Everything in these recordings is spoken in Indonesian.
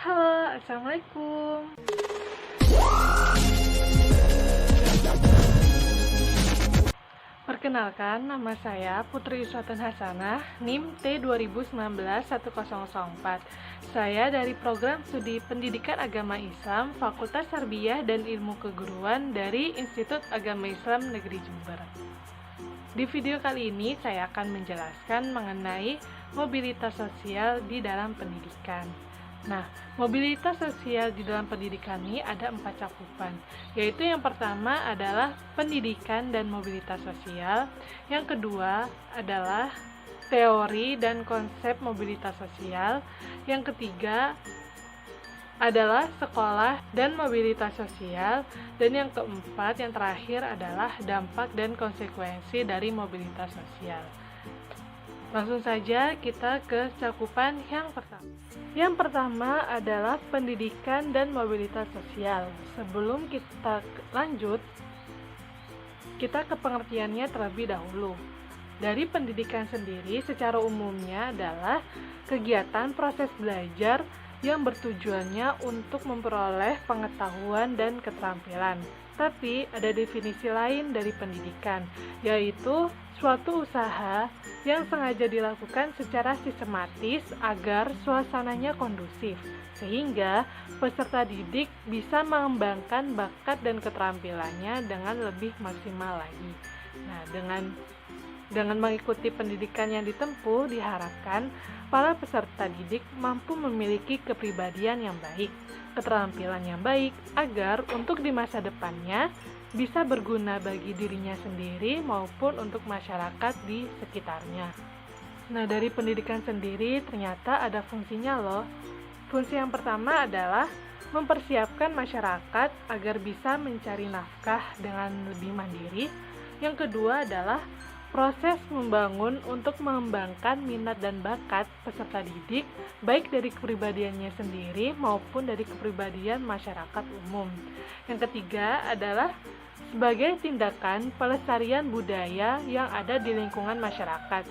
Halo, Assalamualaikum. Perkenalkan, nama saya Putri Uswatun Hasanah, NIM T2019-1004. Saya dari Program Studi Pendidikan Agama Islam, Fakultas Tarbiyah dan Ilmu Keguruan dari Institut Agama Islam Negeri Jember. Di video kali ini, saya akan menjelaskan mengenai mobilitas sosial di dalam pendidikan. Nah, mobilitas sosial di dalam pendidikan ini ada 4 cakupan, yaitu yang pertama adalah pendidikan dan mobilitas sosial, yang kedua adalah teori dan konsep mobilitas sosial, yang ketiga adalah sekolah dan mobilitas sosial, dan yang keempat, yang terakhir adalah dampak dan konsekuensi dari mobilitas sosial. Langsung saja kita ke cakupan yang pertama. Yang pertama adalah pendidikan dan mobilitas sosial. Sebelum kita lanjut, kita ke pengertiannya terlebih dahulu. Dari pendidikan sendiri secara umumnya adalah kegiatan proses belajar yang bertujuannya untuk memperoleh pengetahuan dan keterampilan. Tapi ada definisi lain dari pendidikan, yaitu suatu usaha yang sengaja dilakukan secara sistematis agar suasananya kondusif, sehingga peserta didik bisa mengembangkan bakat dan keterampilannya dengan lebih maksimal lagi. Nah, dengan mengikuti pendidikan yang ditempuh, diharapkan para peserta didik mampu memiliki kepribadian yang baik, keterampilan yang baik, agar untuk di masa depannya bisa berguna bagi dirinya sendiri maupun untuk masyarakat di sekitarnya. Nah, dari pendidikan sendiri ternyata ada fungsinya loh. Fungsi yang pertama adalah mempersiapkan masyarakat agar bisa mencari nafkah dengan lebih mandiri. Yang kedua adalah proses membangun untuk mengembangkan minat dan bakat peserta didik, baik dari kepribadiannya sendiri maupun dari kepribadian masyarakat umum. Yang ketiga adalah sebagai tindakan pelestarian budaya yang ada di lingkungan masyarakat.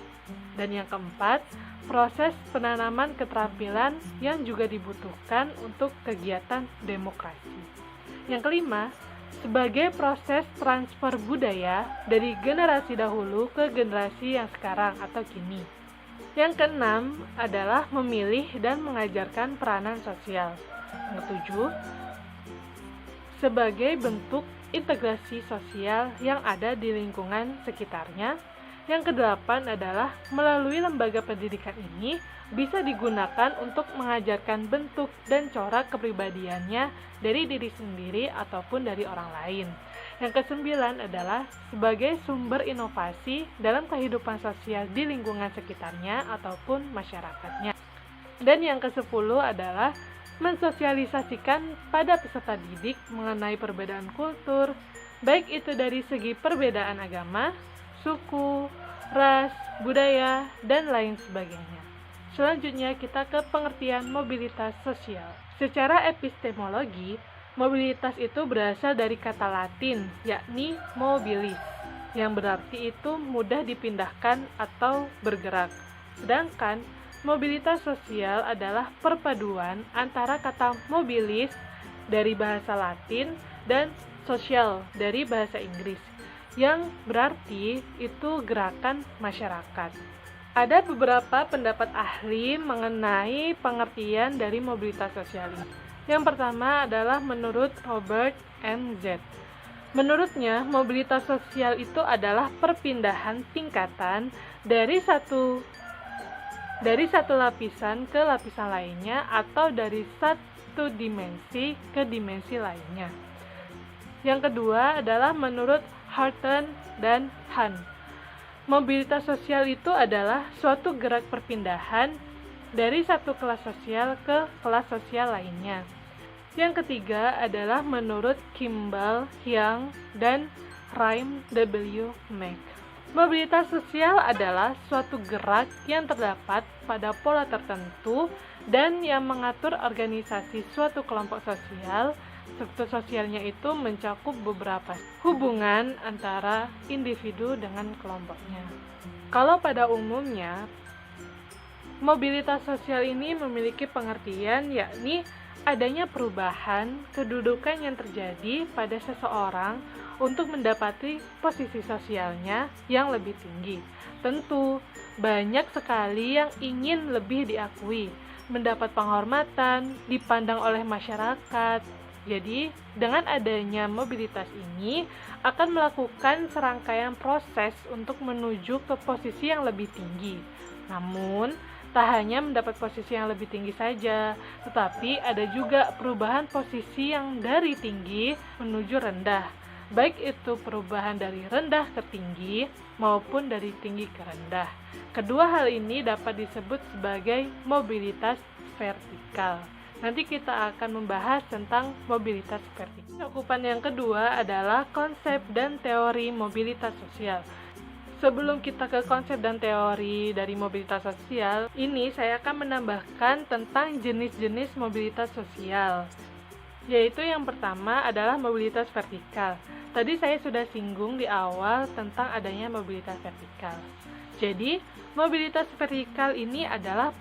Dan yang keempat, proses penanaman keterampilan yang juga dibutuhkan untuk kegiatan demokrasi. Yang kelima, sebagai proses transfer budaya dari generasi dahulu ke generasi yang sekarang atau kini. Yang keenam adalah memilih dan mengajarkan peranan sosial. Yang ketujuh, sebagai bentuk integrasi sosial yang ada di lingkungan sekitarnya. Yang kedelapan adalah melalui lembaga pendidikan ini bisa digunakan untuk mengajarkan bentuk dan corak kepribadiannya dari diri sendiri ataupun dari orang lain. Yang kesembilan adalah sebagai sumber inovasi dalam kehidupan sosial di lingkungan sekitarnya ataupun masyarakatnya. Dan yang kesepuluh adalah mensosialisasikan pada peserta didik mengenai perbedaan kultur, baik itu dari segi perbedaan agama, suku, ras, budaya, dan lain sebagainya. Selanjutnya kita ke pengertian mobilitas sosial. Secara epistemologi, mobilitas itu berasal dari kata Latin, yakni mobilis, yang berarti itu mudah dipindahkan atau bergerak. Sedangkan mobilitas sosial adalah perpaduan antara kata mobilis dari bahasa Latin dan sosial dari bahasa Inggris, yang berarti itu gerakan masyarakat. Ada beberapa pendapat ahli mengenai pengertian dari mobilitas sosial ini. Yang pertama adalah menurut Robert M. Z. Menurutnya, mobilitas sosial itu adalah perpindahan tingkatan dari satu lapisan ke lapisan lainnya atau dari satu dimensi ke dimensi lainnya. Yang kedua adalah menurut Horton dan Han. Mobilitas sosial itu adalah suatu gerak perpindahan dari satu kelas sosial ke kelas sosial lainnya. Yang ketiga adalah menurut Kimball, Hyang, dan Rhyme W. Mac. Mobilitas sosial adalah suatu gerak yang terdapat pada pola tertentu dan yang mengatur organisasi suatu kelompok sosial. Struktur sosialnya itu mencakup beberapa hubungan antara individu dengan kelompoknya. Kalau pada umumnya, Mobilitas sosial ini memiliki pengertian yakni adanya perubahan kedudukan yang terjadi pada seseorang untuk mendapati posisi sosialnya yang lebih tinggi. Tentu, banyak sekali yang ingin lebih diakui, mendapat penghormatan, dipandang oleh masyarakat. Jadi, dengan adanya mobilitas ini akan melakukan serangkaian proses untuk menuju ke posisi yang lebih tinggi. Namun, tak hanya mendapat posisi yang lebih tinggi saja, tetapi ada juga perubahan posisi yang dari tinggi menuju rendah. Baik itu perubahan dari rendah ke tinggi maupun dari tinggi ke rendah. Kedua hal ini dapat disebut sebagai mobilitas vertikal. Nanti kita akan membahas tentang mobilitas vertikal. Cakupan yang kedua adalah konsep dan teori mobilitas sosial. Sebelum kita ke konsep dan teori dari mobilitas sosial, ini saya akan menambahkan tentang jenis-jenis mobilitas sosial. Yaitu yang pertama adalah mobilitas vertikal. Tadi saya sudah singgung di awal tentang adanya mobilitas vertikal. Jadi, mobilitas vertikal ini adalah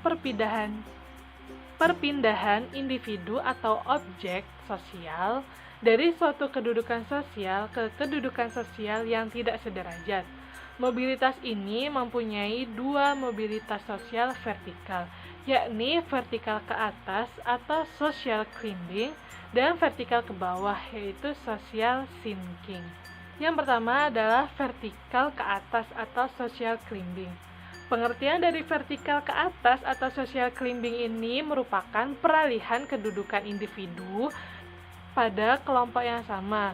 perpindahan individu atau objek sosial dari suatu kedudukan sosial ke kedudukan sosial yang tidak sederajat. Mobilitas ini mempunyai dua mobilitas sosial vertikal, yakni vertikal ke atas atau social climbing dan vertikal ke bawah yaitu social sinking. Yang pertama adalah vertikal ke atas atau social climbing. Pengertian dari vertikal ke atas atau social climbing ini merupakan peralihan kedudukan individu pada kelompok yang sama.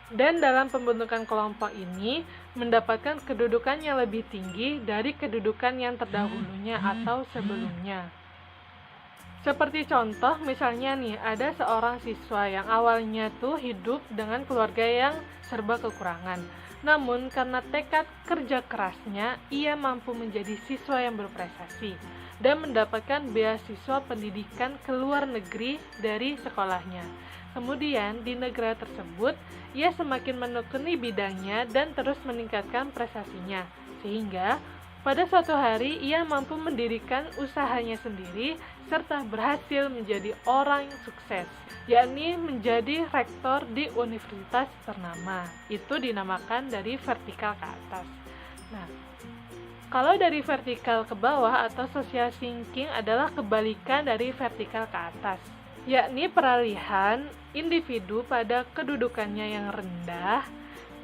Dan dalam pembentukan kelompok ini mendapatkan kedudukan yang lebih tinggi dari kedudukan yang terdahulunya atau sebelumnya. Seperti contoh, misalnya nih, ada seorang siswa yang awalnya tuh hidup dengan keluarga yang serba kekurangan. Namun karena tekad kerja kerasnya, ia mampu menjadi siswa yang berprestasi dan mendapatkan beasiswa pendidikan ke luar negeri dari sekolahnya. Kemudian di negara tersebut, ia semakin menekuni bidangnya dan terus meningkatkan prestasinya, sehingga pada suatu hari ia mampu mendirikan usahanya sendiri serta berhasil menjadi orang yang sukses, yakni menjadi rektor di universitas ternama. Itu dinamakan dari vertikal ke atas. Nah, kalau dari vertikal ke bawah atau social sinking adalah kebalikan dari vertikal ke atas, yakni peralihan individu pada kedudukannya yang rendah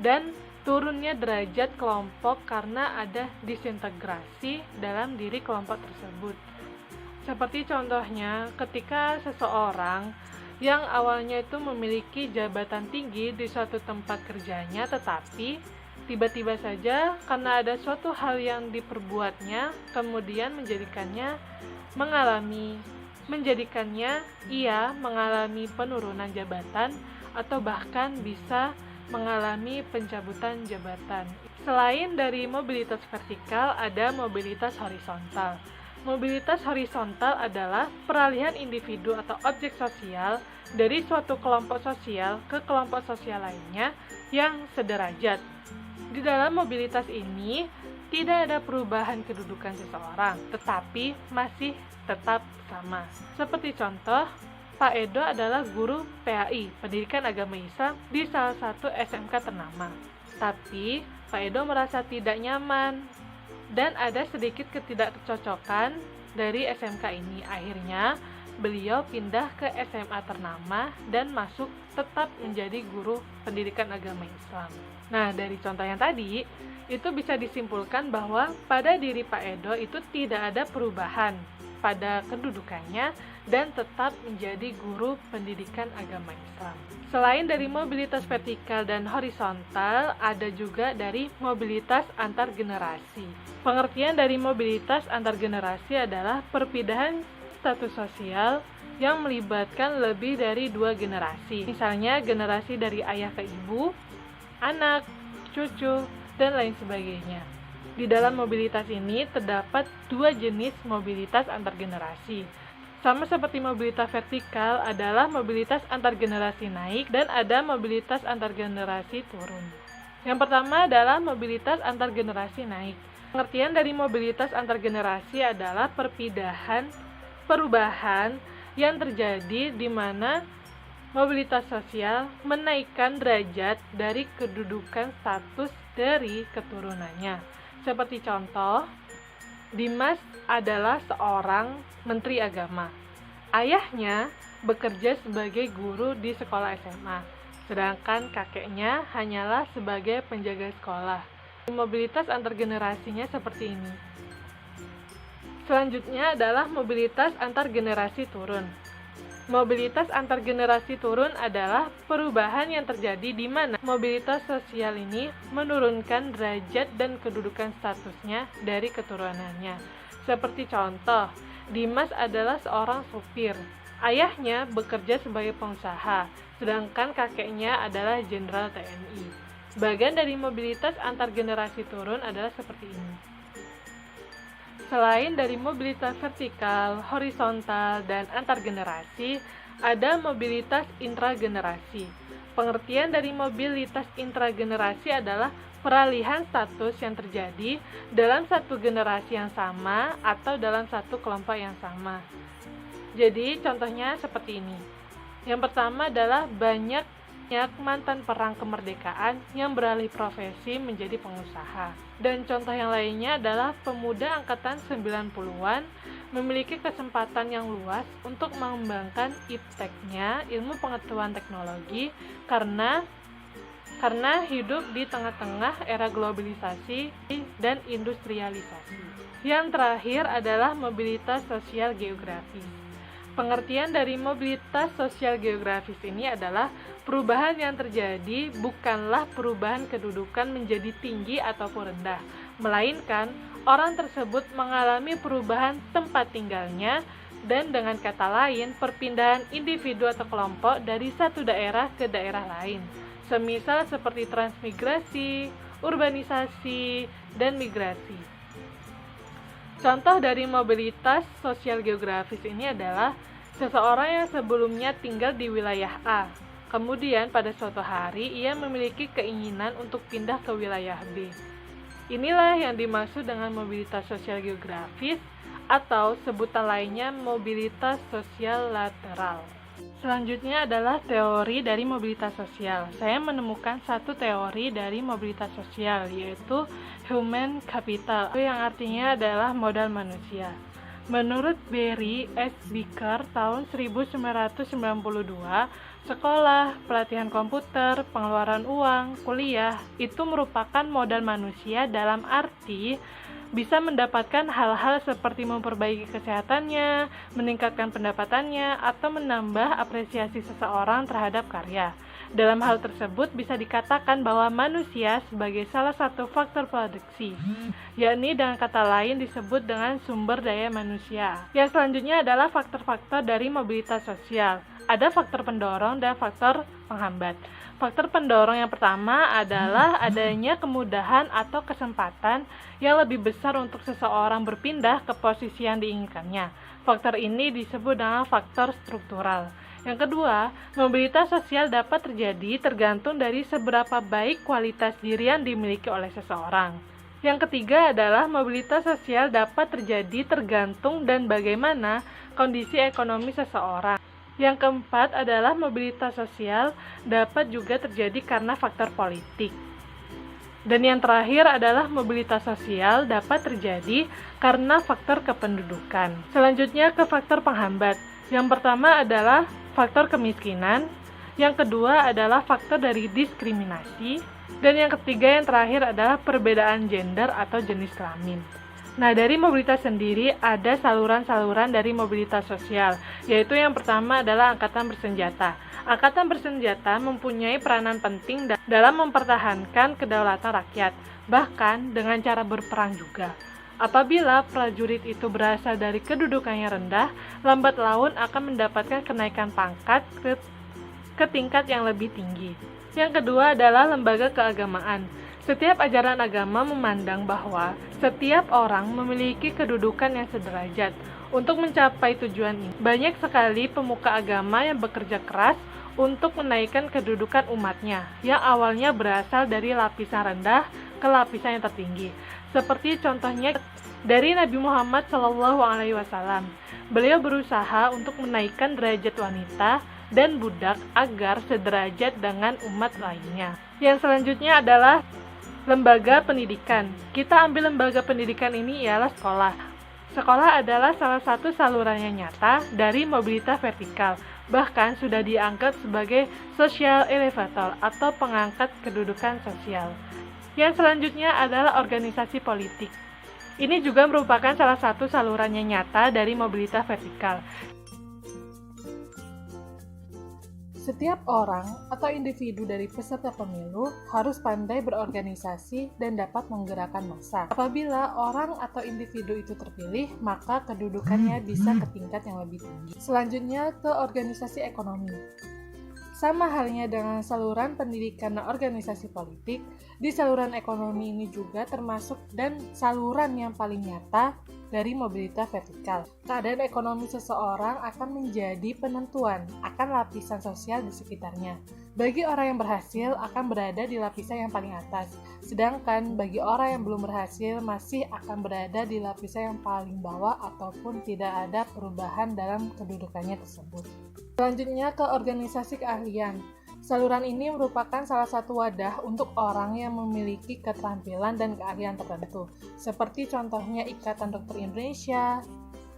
dan turunnya derajat kelompok karena ada disintegrasi dalam diri kelompok tersebut. Seperti contohnya ketika seseorang yang awalnya itu memiliki jabatan tinggi di suatu tempat kerjanya, tetapi tiba-tiba saja karena ada suatu hal yang diperbuatnya kemudian menjadikannya ia mengalami penurunan jabatan atau bahkan bisa mengalami pencabutan jabatan. Selain dari mobilitas vertikal, ada mobilitas horizontal. Mobilitas horizontal adalah peralihan individu atau objek sosial dari suatu kelompok sosial ke kelompok sosial lainnya yang sederajat. Di dalam mobilitas ini tidak ada perubahan kedudukan seseorang, tetapi masih tetap sama. Seperti contoh, Pak Edo adalah guru PAI, Pendidikan Agama Islam, di salah satu SMK ternama. Tapi, Pak Edo merasa tidak nyaman dan ada sedikit ketidakcocokan dari SMK ini. Akhirnya, beliau pindah ke SMA ternama dan masuk tetap menjadi guru Pendidikan Agama Islam. Nah, dari contoh yang tadi, itu bisa disimpulkan bahwa pada diri Pak Edo itu tidak ada perubahan pada kedudukannya dan tetap menjadi guru pendidikan agama Islam. Selain dari mobilitas vertikal dan horizontal, ada juga dari mobilitas antar generasi. Pengertian dari mobilitas antar generasi adalah perpindahan status sosial yang melibatkan lebih dari 2 generasi. Misalnya generasi dari ayah ke ibu, anak, cucu, dan lain sebagainya. Di dalam mobilitas ini terdapat 2 jenis mobilitas antar generasi. Sama seperti mobilitas vertikal adalah mobilitas antar generasi naik dan ada mobilitas antar generasi turun. Yang pertama adalah mobilitas antar generasi naik. Pengertian dari mobilitas antar generasi adalah perubahan yang terjadi di mana mobilitas sosial menaikkan derajat dari kedudukan status dari keturunannya. Seperti contoh, Dimas adalah seorang menteri agama. Ayahnya bekerja sebagai guru di sekolah SMA, sedangkan kakeknya hanyalah sebagai penjaga sekolah. Mobilitas antar generasinya seperti ini. Selanjutnya adalah mobilitas antar generasi turun. Mobilitas antar generasi turun adalah perubahan yang terjadi di mana mobilitas sosial ini menurunkan derajat dan kedudukan statusnya dari keturunannya. Seperti contoh, Dimas adalah seorang supir. Ayahnya bekerja sebagai pengusaha, sedangkan kakeknya adalah jenderal TNI. Bagian dari mobilitas antar generasi turun adalah seperti ini. Selain dari mobilitas vertikal, horizontal, dan antar generasi, ada mobilitas intragenerasi. Pengertian dari mobilitas intragenerasi adalah peralihan status yang terjadi dalam satu generasi yang sama atau dalam satu kelompok yang sama. Jadi, contohnya seperti ini. Yang pertama adalah banyak mantan perang kemerdekaan yang beralih profesi menjadi pengusaha. Dan contoh yang lainnya adalah pemuda angkatan 90-an memiliki kesempatan yang luas untuk mengembangkan ipteknya, ilmu pengetahuan teknologi, karena hidup di tengah-tengah era globalisasi dan industrialisasi. Yang terakhir adalah mobilitas sosial geografis. Pengertian dari mobilitas sosial geografis ini adalah perubahan yang terjadi bukanlah perubahan kedudukan menjadi tinggi ataupun rendah, melainkan orang tersebut mengalami perubahan tempat tinggalnya dan dengan kata lain perpindahan individu atau kelompok dari satu daerah ke daerah lain. Semisal seperti transmigrasi, urbanisasi, dan migrasi. Contoh dari mobilitas sosial geografis ini adalah seseorang yang sebelumnya tinggal di wilayah A. Kemudian pada suatu hari ia memiliki keinginan untuk pindah ke wilayah B. Inilah yang dimaksud dengan mobilitas sosial geografis atau sebutan lainnya mobilitas sosial lateral. Selanjutnya adalah teori dari mobilitas sosial. Saya menemukan satu teori dari mobilitas sosial, yaitu human capital, yang artinya adalah modal manusia. Menurut Barry S. Becker tahun 1992, sekolah, pelatihan komputer, pengeluaran uang, kuliah, itu merupakan modal manusia dalam arti bisa mendapatkan hal-hal seperti memperbaiki kesehatannya, meningkatkan pendapatannya, atau menambah apresiasi seseorang terhadap karya. Dalam hal tersebut bisa dikatakan bahwa manusia sebagai salah satu faktor produksi, yakni dengan kata lain disebut dengan sumber daya manusia. Yang selanjutnya adalah faktor-faktor dari mobilitas sosial. Ada faktor pendorong dan faktor penghambat. Faktor pendorong yang pertama adalah adanya kemudahan atau kesempatan yang lebih besar untuk seseorang berpindah ke posisi yang diinginkannya. Faktor ini disebut dengan faktor struktural. Yang kedua, mobilitas sosial dapat terjadi tergantung dari seberapa baik kualitas diri yang dimiliki oleh seseorang. Yang ketiga adalah mobilitas sosial dapat terjadi tergantung dan bagaimana kondisi ekonomi seseorang. Yang keempat adalah mobilitas sosial dapat juga terjadi karena faktor politik. Dan yang terakhir adalah mobilitas sosial dapat terjadi karena faktor kependudukan. Selanjutnya ke faktor penghambat. Yang pertama adalah faktor kemiskinan, yang kedua adalah faktor dari diskriminasi, dan yang ketiga yang terakhir adalah perbedaan gender atau jenis kelamin. Nah, dari mobilitas sendiri ada saluran-saluran dari mobilitas sosial, yaitu yang pertama adalah angkatan bersenjata. Angkatan bersenjata mempunyai peranan penting dalam mempertahankan kedaulatan rakyat, bahkan dengan cara berperang juga. Apabila prajurit itu berasal dari kedudukan yang rendah, lambat laun akan mendapatkan kenaikan pangkat ke tingkat yang lebih tinggi. Yang kedua adalah lembaga keagamaan. Setiap ajaran agama memandang bahwa setiap orang memiliki kedudukan yang sederajat. Untuk mencapai tujuan ini, banyak sekali pemuka agama yang bekerja keras untuk menaikkan kedudukan umatnya, yang awalnya berasal dari lapisan rendah ke lapisan yang tertinggi. Seperti contohnya dari Nabi Muhammad SAW. Beliau berusaha untuk menaikkan derajat wanita dan budak agar sederajat dengan umat lainnya. Yang selanjutnya adalah lembaga pendidikan. Kita ambil lembaga pendidikan ini ialah sekolah. Sekolah adalah salah satu saluran yang nyata dari mobilitas vertikal. Bahkan sudah dianggap sebagai social elevator atau pengangkat kedudukan sosial. Yang selanjutnya adalah organisasi politik. Ini juga merupakan salah satu saluran yang nyata dari mobilitas vertikal. Setiap orang atau individu dari peserta pemilu harus pandai berorganisasi dan dapat menggerakkan massa. Apabila orang atau individu itu terpilih, maka kedudukannya bisa ke tingkat yang lebih tinggi. Selanjutnya ke organisasi ekonomi. Sama halnya dengan saluran pendidikan dan organisasi politik, di saluran ekonomi ini juga termasuk dan saluran yang paling nyata dari mobilitas vertikal. Keadaan ekonomi seseorang akan menjadi penentuan akan lapisan sosial di sekitarnya. Bagi orang yang berhasil akan berada di lapisan yang paling atas, sedangkan bagi orang yang belum berhasil masih akan berada di lapisan yang paling bawah ataupun tidak ada perubahan dalam kedudukannya tersebut. Selanjutnya ke organisasi keahlian. Saluran ini merupakan salah satu wadah untuk orang yang memiliki keterampilan dan keahlian tertentu, seperti contohnya Ikatan Dokter Indonesia,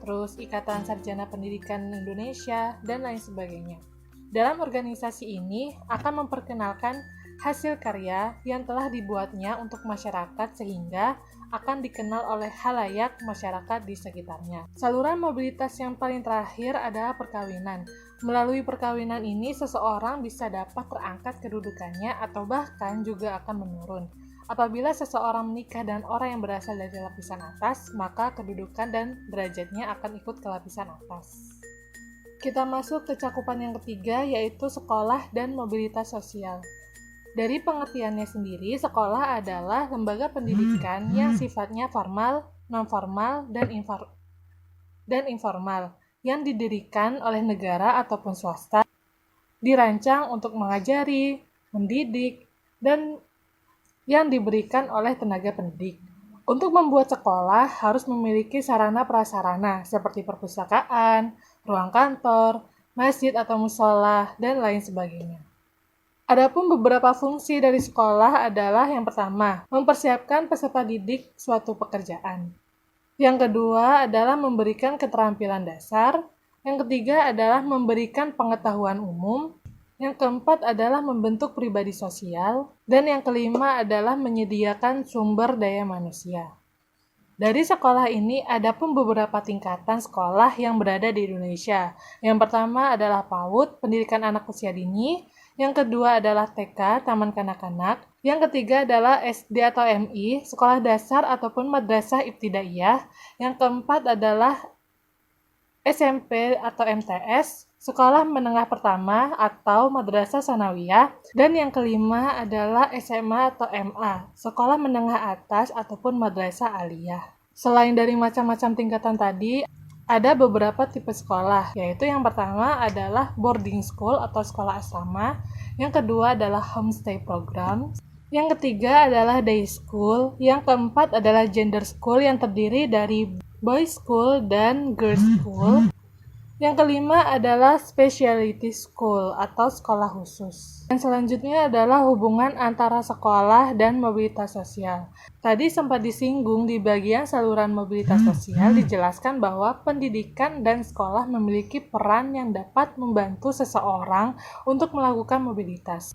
terus Ikatan Sarjana Pendidikan Indonesia, dan lain sebagainya. Dalam organisasi ini akan memperkenalkan hasil karya yang telah dibuatnya untuk masyarakat sehingga akan dikenal oleh khalayak masyarakat di sekitarnya. Saluran mobilitas yang paling terakhir adalah perkawinan. Melalui perkawinan ini, seseorang bisa dapat terangkat kedudukannya atau bahkan juga akan menurun. Apabila seseorang menikah dan orang yang berasal dari lapisan atas, maka kedudukan dan derajatnya akan ikut ke lapisan atas. Kita masuk ke cakupan yang ketiga, yaitu sekolah dan mobilitas sosial. Dari pengertiannya sendiri, sekolah adalah lembaga pendidikan yang sifatnya formal, non-formal, dan informal, yang didirikan oleh negara ataupun swasta, dirancang untuk mengajari, mendidik, dan yang diberikan oleh tenaga pendidik. Untuk membuat sekolah harus memiliki sarana prasarana seperti perpustakaan, ruang kantor, masjid atau musola, dan lain sebagainya. Adapun beberapa fungsi dari sekolah adalah yang pertama, mempersiapkan peserta didik suatu pekerjaan. Yang kedua adalah memberikan keterampilan dasar. Yang ketiga adalah memberikan pengetahuan umum. Yang keempat adalah membentuk pribadi sosial. Dan yang kelima adalah menyediakan sumber daya manusia. Dari sekolah ini ada pun beberapa tingkatan sekolah yang berada di Indonesia. Yang pertama adalah PAUD, pendidikan anak usia dini. Yang kedua adalah TK, taman kanak-kanak. Yang ketiga adalah SD atau MI, sekolah dasar ataupun madrasah ibtidaiyah. Yang keempat adalah SMP atau MTS, sekolah menengah pertama atau madrasah sanawiyah. Dan yang kelima adalah SMA atau MA, sekolah menengah atas ataupun madrasah aliyah. Selain dari macam-macam tingkatan tadi, ada beberapa tipe sekolah, yaitu yang pertama adalah boarding school atau sekolah asrama, yang kedua adalah homestay program, yang ketiga adalah day school, yang keempat adalah gender school yang terdiri dari boys school dan girls school, yang kelima adalah specialty school atau sekolah khusus. Yang selanjutnya adalah hubungan antara sekolah dan mobilitas sosial. Tadi sempat disinggung di bagian saluran mobilitas sosial dijelaskan bahwa pendidikan dan sekolah memiliki peran yang dapat membantu seseorang untuk melakukan mobilitas.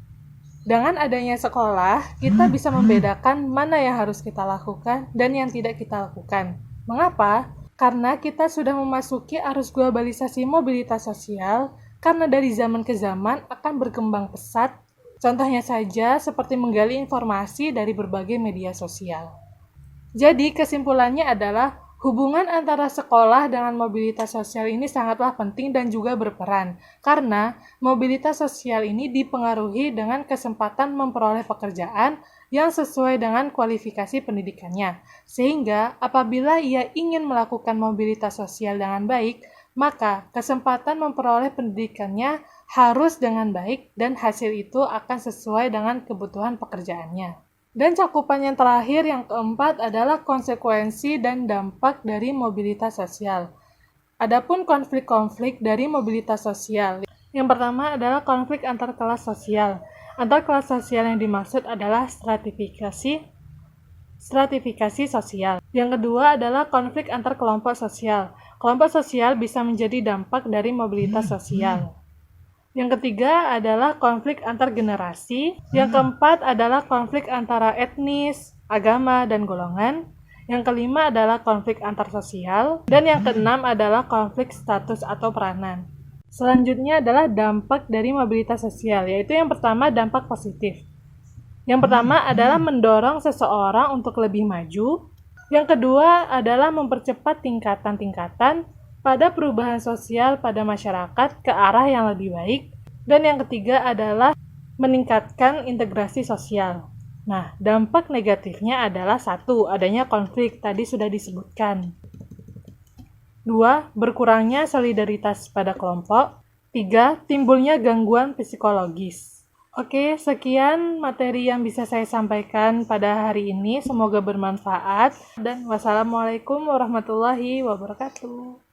Dengan adanya sekolah, kita bisa membedakan mana yang harus kita lakukan dan yang tidak kita lakukan. Mengapa? Karena kita sudah memasuki arus globalisasi mobilitas sosial, karena dari zaman ke zaman akan berkembang pesat. Contohnya saja seperti menggali informasi dari berbagai media sosial. Jadi kesimpulannya adalah hubungan antara sekolah dengan mobilitas sosial ini sangatlah penting dan juga berperan, karena mobilitas sosial ini dipengaruhi dengan kesempatan memperoleh pekerjaan yang sesuai dengan kualifikasi pendidikannya. Sehingga apabila ia ingin melakukan mobilitas sosial dengan baik, maka kesempatan memperoleh pendidikannya harus dengan baik dan hasil itu akan sesuai dengan kebutuhan pekerjaannya. Dan cakupan yang terakhir, yang keempat, adalah konsekuensi dan dampak dari mobilitas sosial. Adapun konflik-konflik dari mobilitas sosial, yang pertama adalah konflik antar kelas sosial. Antar kelas sosial yang dimaksud adalah stratifikasi sosial. Yang kedua adalah konflik antar kelompok sosial. Kelompok sosial bisa menjadi dampak dari mobilitas sosial. Yang ketiga adalah konflik antar generasi. Yang keempat adalah konflik antara etnis, agama, dan golongan. Yang kelima adalah konflik antar sosial. Dan yang keenam adalah konflik status atau peranan. Selanjutnya adalah dampak dari mobilitas sosial, yaitu yang pertama dampak positif. Yang pertama adalah mendorong seseorang untuk lebih maju. Yang kedua adalah mempercepat tingkatan-tingkatan pada perubahan sosial pada masyarakat ke arah yang lebih baik. Dan yang ketiga adalah meningkatkan integrasi sosial. Nah, dampak negatifnya adalah 1. Adanya konflik, tadi sudah disebutkan. 2. Berkurangnya solidaritas pada kelompok. 3. Timbulnya gangguan psikologis. Oke, sekian materi yang bisa saya sampaikan pada hari ini. Semoga bermanfaat. Dan wassalamualaikum warahmatullahi wabarakatuh.